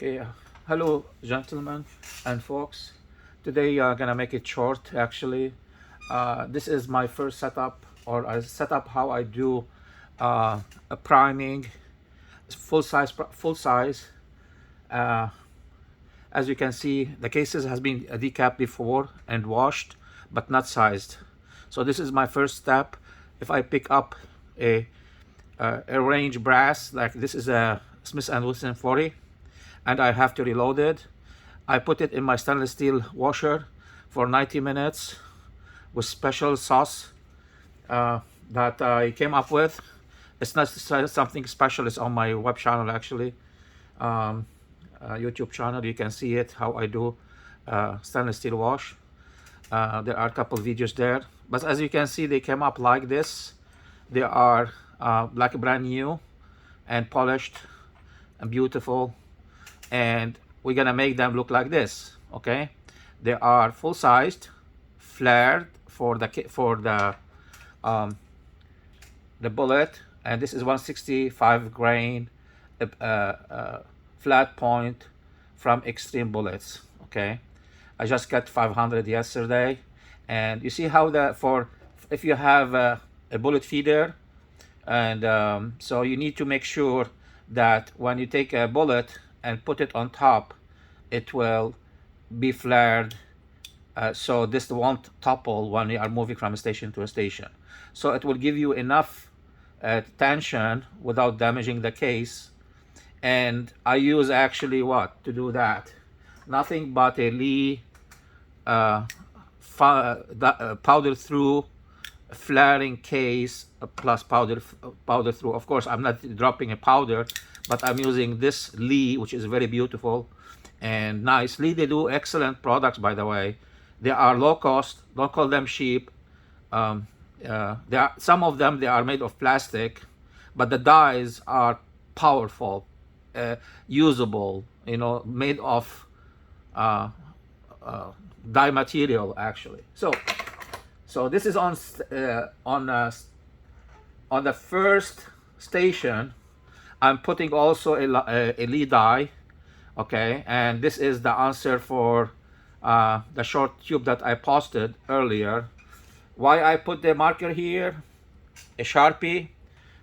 Okay, hello gentlemen and folks. Today gonna make it short actually. This is my first setup, or I set up how I do a priming, full size. Uh, as you can see, the cases has been decapped before and washed, but not sized. So this is my first step. If I pick up a range brass, like this is a Smith & Wesson 40, and I have to reload it, I put it in my stainless steel washer for 90 minutes with special sauce that I came up with. It's not something special, it's on my web channel actually, YouTube channel. You can see it, how I do stainless steel wash. There are a couple videos there, but as you can see, they came up like this. They are like brand new and polished and beautiful, and we're gonna make them look like this. Okay, they are full-sized, flared for the bullet, and this is 165 grain flat point from Extreme Bullets. Okay, I just got 500 yesterday, and you see how if you have a bullet feeder, and so you need to make sure that when you take a bullet and put it on top, it will be flared, so this won't topple when you are moving from a station to a station. So it will give you enough tension without damaging the case. And I use actually what to do that? Nothing but a Lee powder through flaring case plus powder through. Of course, I'm not dropping a powder, but I'm using this Lee, which is very beautiful and nice. Lee, they do excellent products, by the way. They are low cost. Don't call them cheap. There are some of them, they are made of plastic, but the dies are powerful, usable. You know, made of dye material actually. So this is on the first station. I'm putting also a Lee dye. Okay, and this is the answer for the short tube that I posted earlier. Why I put the marker here, a Sharpie.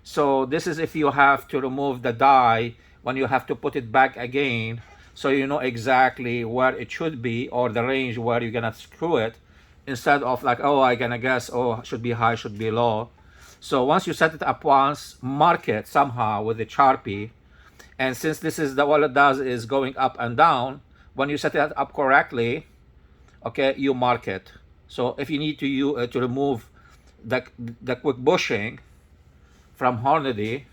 So this is if you have to remove the dye when you have to put it back again, so you know exactly where it should be, or the range where you're gonna screw it, instead of like, oh, I gonna guess, oh, should be high, should be low. So once you set it up once, mark it somehow with a Sharpie. And since this is what it does is going up and down, when you set it up correctly, okay, you mark it. So if you need to remove the quick bushing from Hornady,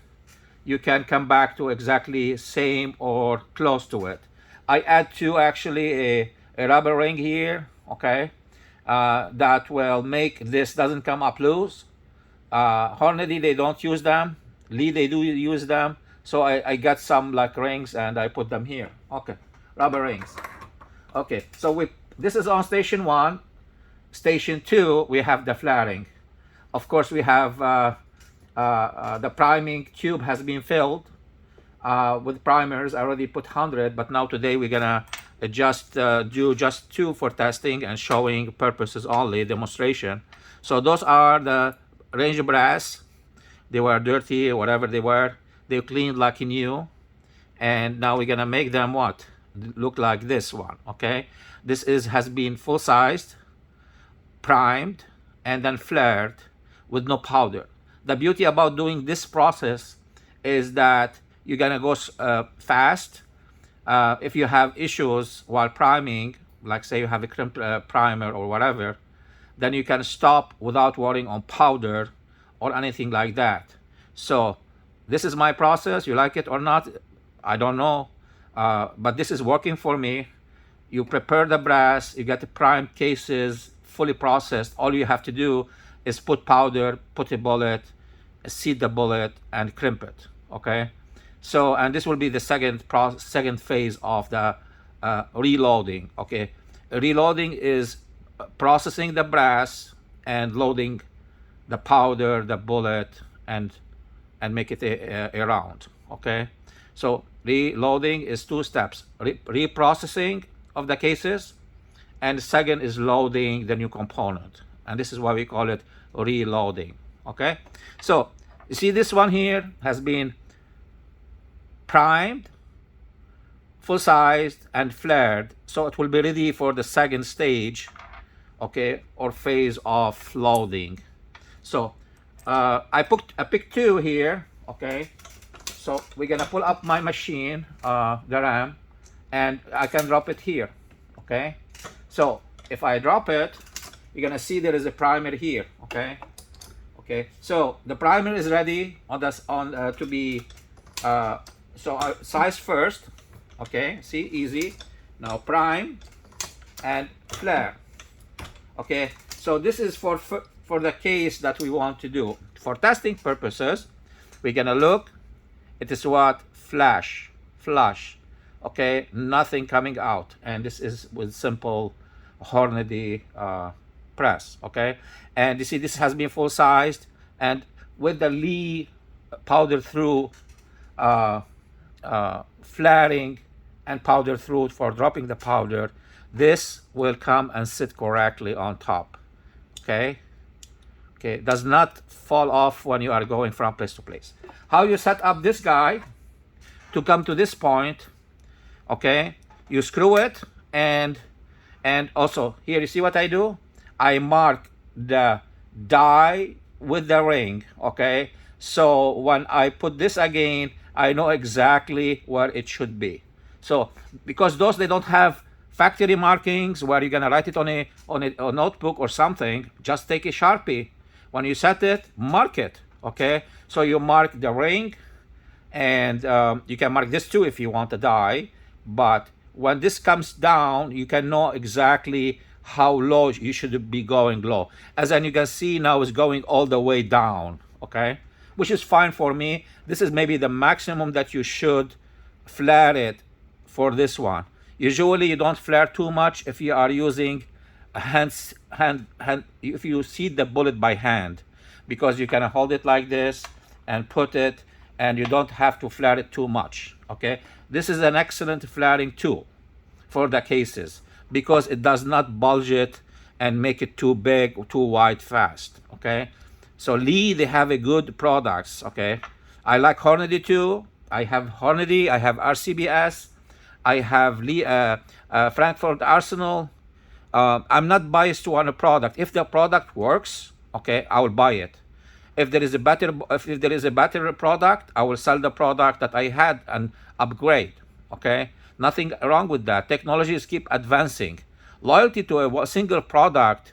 you can come back to exactly same or close to it. I add to actually a rubber ring here, okay, that will make this doesn't come up loose. Hornady, they don't use them. Lee, they do use them. So I got some like rings and I put them here. Okay, rubber rings. Okay, so this is on station 1. Station 2, we have the flaring. Of course, we have the priming tube has been filled with primers. I already put 100, but now today we're gonna do just 2 for testing and showing purposes only, demonstration. So those are the range brass. They were dirty, whatever they were. They cleaned like new, and now we're gonna make them what? Look like this one. Okay, this has been full sized, primed, and then flared with no powder. The beauty about doing this process is that you're gonna go fast. If you have issues while priming, like say you have a crimp primer or whatever, then you can stop without worrying on powder or anything like that. So this is my process. You like it or not, I don't know, but this is working for me. You prepare the brass, you get the primed cases fully processed. All you have to do is put powder, put a bullet, seat the bullet, and crimp it. Okay, so, and this will be the second phase of the reloading. Okay, reloading is processing the brass and loading the powder, the bullet, and make it a round. Okay, so Reloading is two steps: reprocessing of the cases, and second is loading the new component. And this is why we call it reloading. Okay, so you see this one here has been primed, full-sized, and flared, so it will be ready for the second stage, okay, or phase of loading. So I picked two here, okay. So we're gonna pull up my machine, the RAM, and I can drop it here, okay. So if I drop it, you're gonna see there is a primer here, okay. Okay, so the primer is ready on this to be size first, okay. See, easy. Now prime and flare. Okay, so this is for the case that we want to do. For testing purposes, we're gonna look. It is what? Flush. Okay, nothing coming out, and this is with simple Hornady press. Okay, and you see this has been full sized, and with the Lee powder through flaring and powder through for dropping the powder, this will come and sit correctly on top. Okay, it does not fall off when you are going from place to place. How you set up this guy to come to this point? Okay, you screw it, and also here you see what I do. I mark the die with the ring. Okay, so when I put this again, I know exactly where it should be. So because those, they don't have factory markings where you're gonna write it on a notebook or something, just take a Sharpie. When you set it, mark it. Okay, so you mark the ring, and you can mark this too if you want to die. But when this comes down, you can know exactly how low you should be going low. As you can see now, it's going all the way down. Okay, which is fine for me. This is maybe the maximum that you should flare it for this one. Usually you don't flare too much if you are using a hand, if you seed the bullet by hand, because you can hold it like this and put it, and you don't have to flare it too much. Okay, this is an excellent flaring tool for the cases because it does not bulge it and make it too big or too wide fast. Okay, so Lee, they have a good products. Okay, I like Hornady too. I have Hornady, I have RCBS, I have Lee, Frankfurt Arsenal. I'm not biased to one product. If the product works, okay, I will buy it. If there is a better product, I will sell the product that I had and upgrade. Okay, nothing wrong with that. Technologies keep advancing. Loyalty to a single product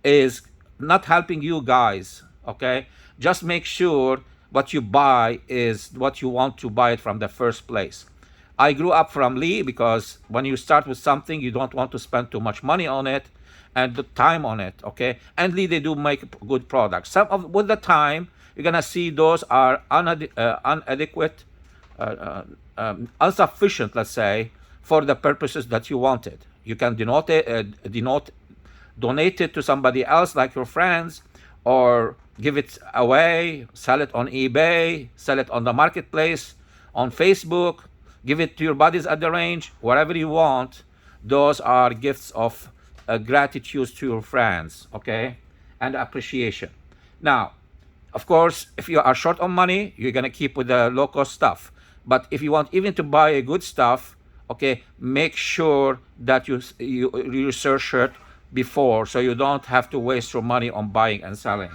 is not helping you guys. Okay, just make sure what you buy is what you want to buy it from the first place. I grew up from Lee because when you start with something, you don't want to spend too much money on it and the time on it. Okay, and Lee, they do make good products. With the time, you're gonna see those are inadequate, insufficient, let's say, for the purposes that you wanted. You can donate it to somebody else, like your friends, or give it away, sell it on eBay, sell it on the marketplace, on Facebook, give it to your buddies at the range, wherever you want. Those are gifts of gratitude to your friends, okay, and appreciation. Now, of course, if you are short on money, you're gonna keep with the low-cost stuff. But if you want even to buy a good stuff, okay, make sure that you research it before, so you don't have to waste your money on buying and selling,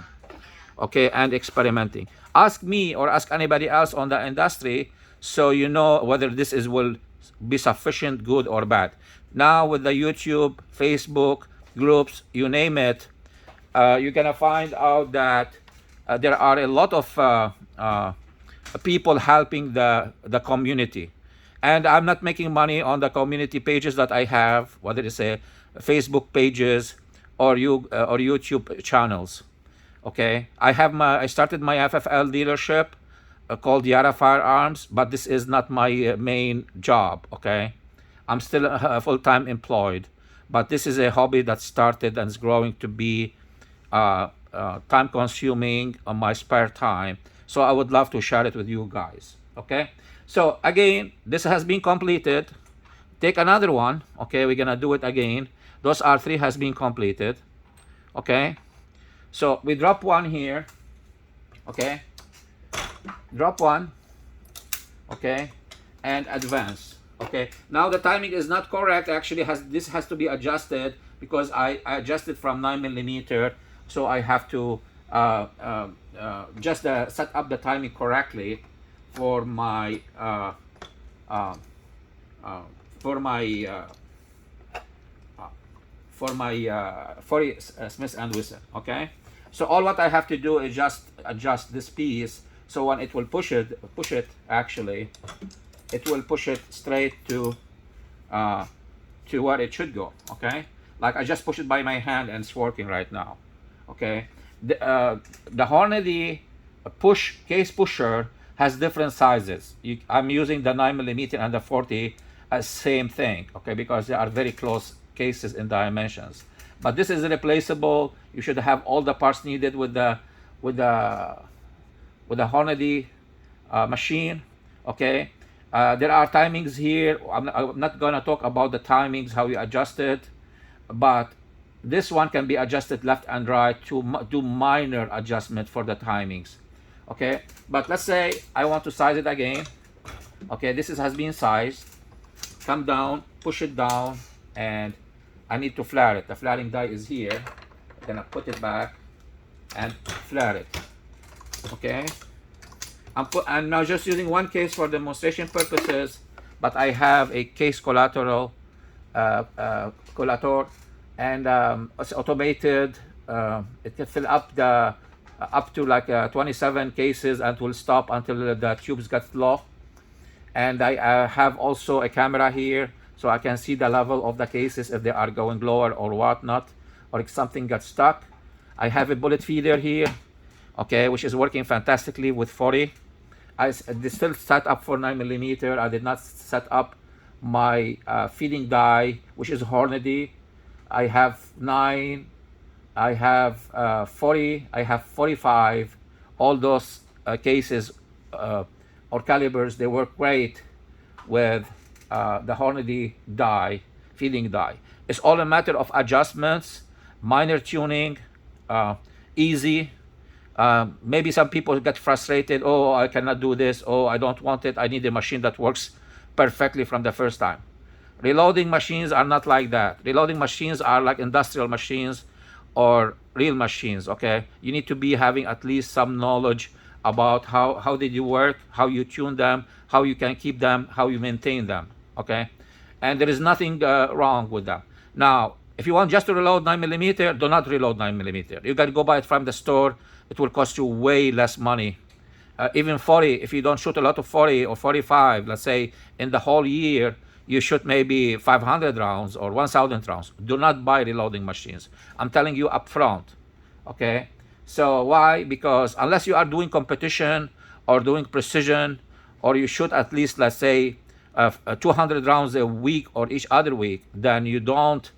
okay, and experimenting. Ask me or ask anybody else on the industry, so you know whether this will be sufficient, good or bad. Now with the YouTube, Facebook groups, you name it, you're gonna find out that there are a lot of people helping the community. And I'm not making money on the community pages that I have, whether it's a Facebook pages or YouTube channels. Okay, I started my FFL dealership called Yara Firearms, but this is not my main job. Okay, I'm still full-time employed, but this is a hobby that started and is growing to be time-consuming on my spare time. So I would love to share it with you guys. Okay, So again, this has been completed. Take another one. Okay, we're gonna do it again. Those R3 has been completed. Okay, so we drop one here. Okay, drop one. Okay, and advance. Okay, now the timing is not correct. Actually, this has to be adjusted because I adjusted from 9 millimeter, so I have to just set up the timing correctly for my uh, uh, for my for my 40 Smith and Wesson. Okay, so all what I have to do is just adjust this piece, so when it will push it actually, it will push it straight uh, to where it should go. Okay, like I just push it by my hand and it's working right now. Okay, the Hornady case pusher has different sizes. I'm using the 9 millimeter and the 40 as same thing. Okay, because they are very close cases in dimensions. But this is replaceable. You should have all the parts needed with the with the with the Hornady machine. Okay, there are timings here. I'm not gonna talk about the timings, how you adjust it, but this one can be adjusted left and right to do minor adjustment for the timings. Okay, but let's say I want to size it again. Okay, has been sized. Come down, push it down, and I need to flare it. The flaring die is here. I'm gonna put it back and flare it. Okay, I'm now just using one case for demonstration purposes, but I have a case collator, and it's automated. It can fill up the up to like 27 cases and will stop until the tubes get low. And I have also a camera here, so I can see the level of the cases if they are going lower or whatnot, or if something gets stuck. I have a bullet feeder here, okay, which is working fantastically with 40. This still set up for 9 millimeter. I did not set up my feeding die, which is Hornady. I have 9, I have 40, I have 45. All those cases or calibers, they work great with the Hornady die, feeding die. It's all a matter of adjustments, minor tuning, easy. Maybe some people get frustrated. Oh, I cannot do this. Oh, I don't want it. I need a machine that works perfectly from the first time. Reloading machines are not like that. Reloading machines are like industrial machines or real machines. Okay, you need to be having at least some knowledge about how did you work, how you tune them, how you can keep them, how you maintain them. Okay, and there is nothing wrong with them. Now, if you want just to reload 9 millimeter, do not reload 9 millimeter. You can go buy it from the store. It will cost you way less money. Even 40, if you don't shoot a lot of 40 or 45, let's say in the whole year, you shoot maybe 500 rounds or 1,000 rounds. Do not buy reloading machines. I'm telling you up front. Okay? So why? Because unless you are doing competition or doing precision, or you shoot at least, let's say, 200 rounds a week or each other week, then you don't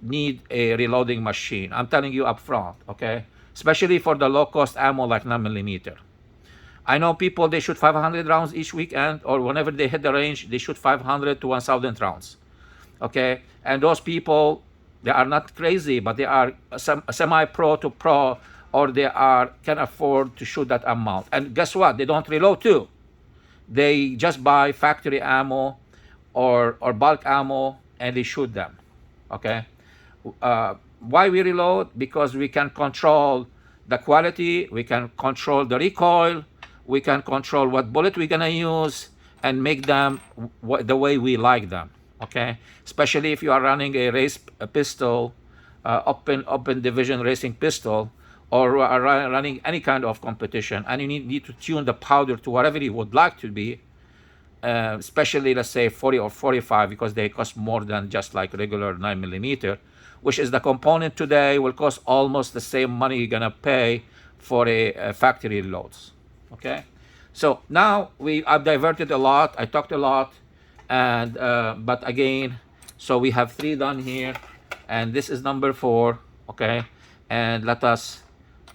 need a reloading machine. I'm telling you up front. Okay? Especially for the low-cost ammo like 9 millimeter. I know people, they shoot 500 rounds each weekend, or whenever they hit the range, they shoot 500 to 1,000 rounds. Okay, and those people, they are not crazy, but they are semi-pro to pro, or they can afford to shoot that amount. And guess what? They don't reload too. They just buy factory ammo or bulk ammo and they shoot them. Okay, why we reload? Because we can control the quality, we can control the recoil, we can control what bullet we're gonna use and make them the way we like them. Okay, especially if you are running a pistol, open division racing pistol, or are running any kind of competition, and you need to tune the powder to whatever you would like to be, especially let's say 40 or 45, because they cost more than just like regular 9 millimeter, which is the component today will cost almost the same money you're gonna pay for a factory loads. Okay, so now I've diverted a lot. I talked a lot, and but again, so we have 3 done here, and this is number 4. Okay, and let us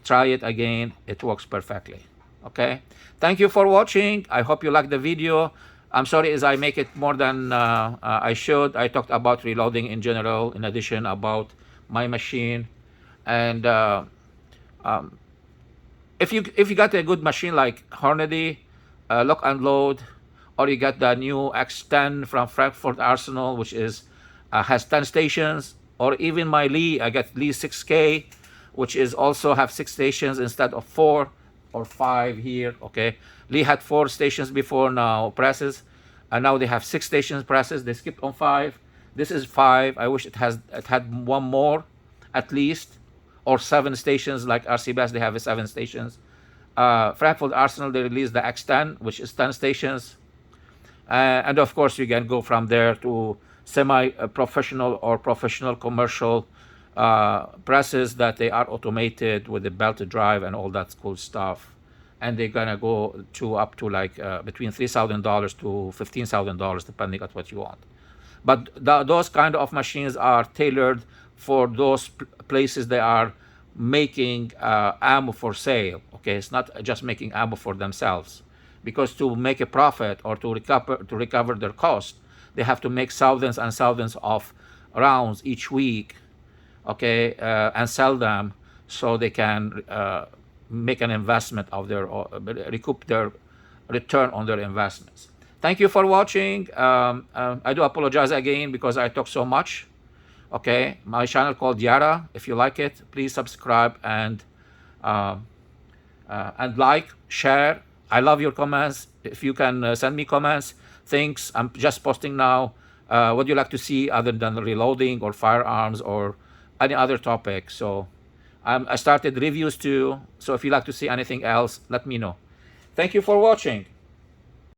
try it again. It works perfectly. Okay, thank you for watching. I hope you liked the video. I'm sorry as I make it more than I should. I talked about reloading in general, in addition about my machine. And if you got a good machine like Hornady, lock and load, or you got the new X10 from Frankfurt Arsenal, which is has 10 stations, or even my Lee, I got Lee 6K, which is also have 6 stations instead of 4 or 5 here. Okay, Lee had 4 stations before, now presses, and now they have 6 stations presses. They skipped on 5. This is 5. I wish it had one more at least, or 7 stations like RC Bass. They have 7 stations. Frankfurt Arsenal, they released the X10, which is 10 stations. And of course, you can go from there to semi-professional or professional commercial presses that they are automated with the belted drive and all that cool stuff. And they're gonna go to up to like between $3,000 to $15,000, depending on what you want. But those kind of machines are tailored for those places they are making ammo for sale. Okay, it's not just making ammo for themselves, because to make a profit or to recover their cost, they have to make thousands and thousands of rounds each week. Okay, and sell them so they can make an investment of their recoup their return on their investments. Thank you for watching. I do apologize again because I talk so much. Okay, my channel called Yara. If you like it, please subscribe and like, share. I love your comments. If you can send me comments, things I'm just posting now. What do you like to see other than reloading or firearms or any other topic? So I started reviews too. So if you like to see anything else, let me know. Thank you for watching.